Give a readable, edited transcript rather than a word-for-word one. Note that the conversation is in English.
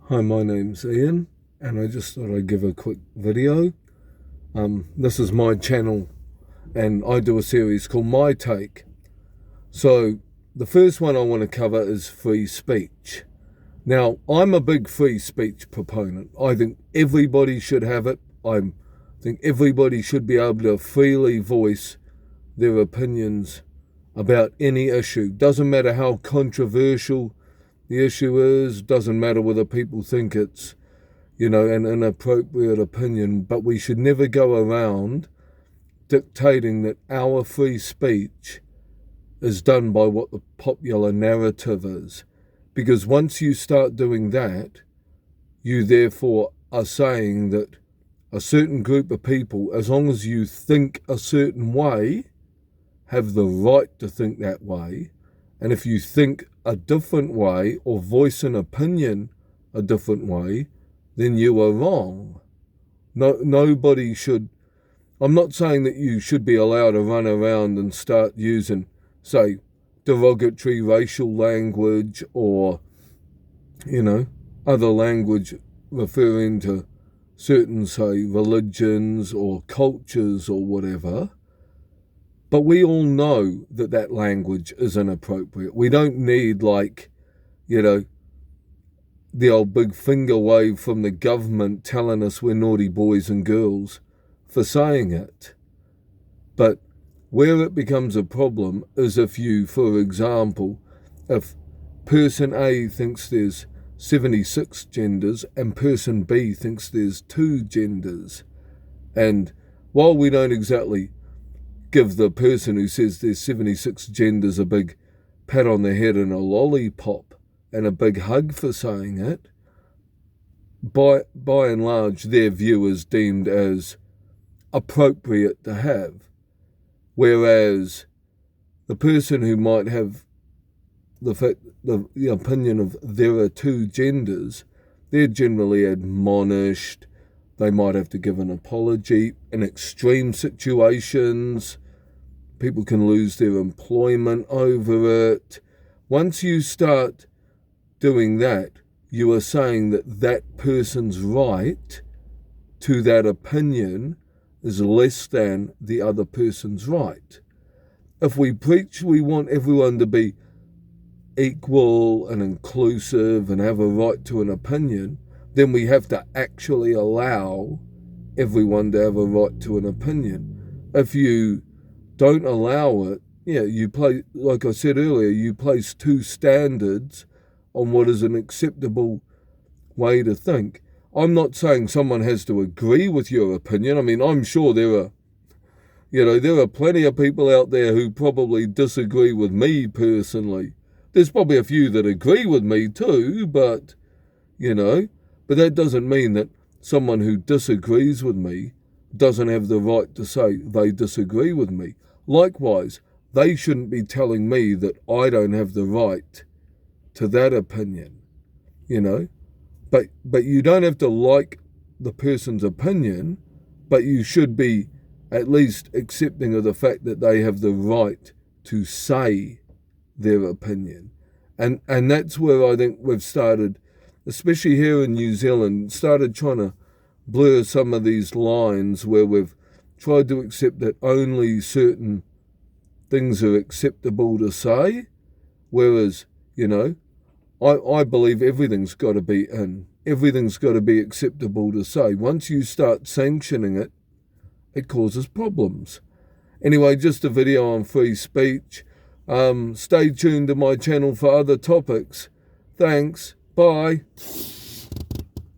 Hi, my name's Ian, and I just thought I'd give a quick video. This is my channel, and I do a series called My Take. So, the first one I want to cover is free speech. Now, I'm a big free speech proponent. I think everybody should have it. I think everybody should be able to freely voice their opinions about any issue. Doesn't matter how controversial the issue is, doesn't matter whether people think it's, an inappropriate opinion, but we should never go around dictating that our free speech is done by what the popular narrative is. Because once you start doing that, you therefore are saying that a certain group of people, as long as you think a certain way, have the right to think that way. And if you think a different way or voice an opinion a different way, then you are wrong. Nobody should. I'm not saying that you should be allowed to run around and start using, say, derogatory racial language or, other language referring to certain, say, religions or cultures or whatever. But we all know that that language is inappropriate. We don't need, the old big finger wave from the government telling us we're naughty boys and girls for saying it. But where it becomes a problem is if you, for example, if person A thinks there's 76 genders and person B thinks there's 2 genders. And while we don't exactly give the person who says there's 76 genders a big pat on the head and a lollipop and a big hug for saying it, by and large their view is deemed as appropriate to have. Whereas the person who might have the opinion of there are 2 genders, they're generally admonished. They might have to give an apology. In extreme situations, people can lose their employment over it. Once you start doing that, you are saying that that person's right to that opinion is less than the other person's right. If we preach we want everyone to be equal and inclusive and have a right to an opinion, then we have to actually allow everyone to have a right to an opinion. If you don't allow it, you play, like I said earlier, you place 2 standards on what is an acceptable way to think. I'm not saying someone has to agree with your opinion. I mean, I'm sure there are plenty of people out there who probably disagree with me personally. There's probably a few that agree with me too, but that doesn't mean that someone who disagrees with me doesn't have the right to say they disagree with me. Likewise, they shouldn't be telling me that I don't have the right to that opinion, But you don't have to like the person's opinion, but you should be at least accepting of the fact that they have the right to say their opinion. And that's where I think we've started, especially here in New Zealand, started trying to blur some of these lines where we've tried to accept that only certain things are acceptable to say, whereas, I believe everything's got to be in. Everything's got to be acceptable to say. Once you start sanctioning it, it causes problems. Anyway, just a video on free speech. Stay tuned to my channel for other topics. Thanks. Bye.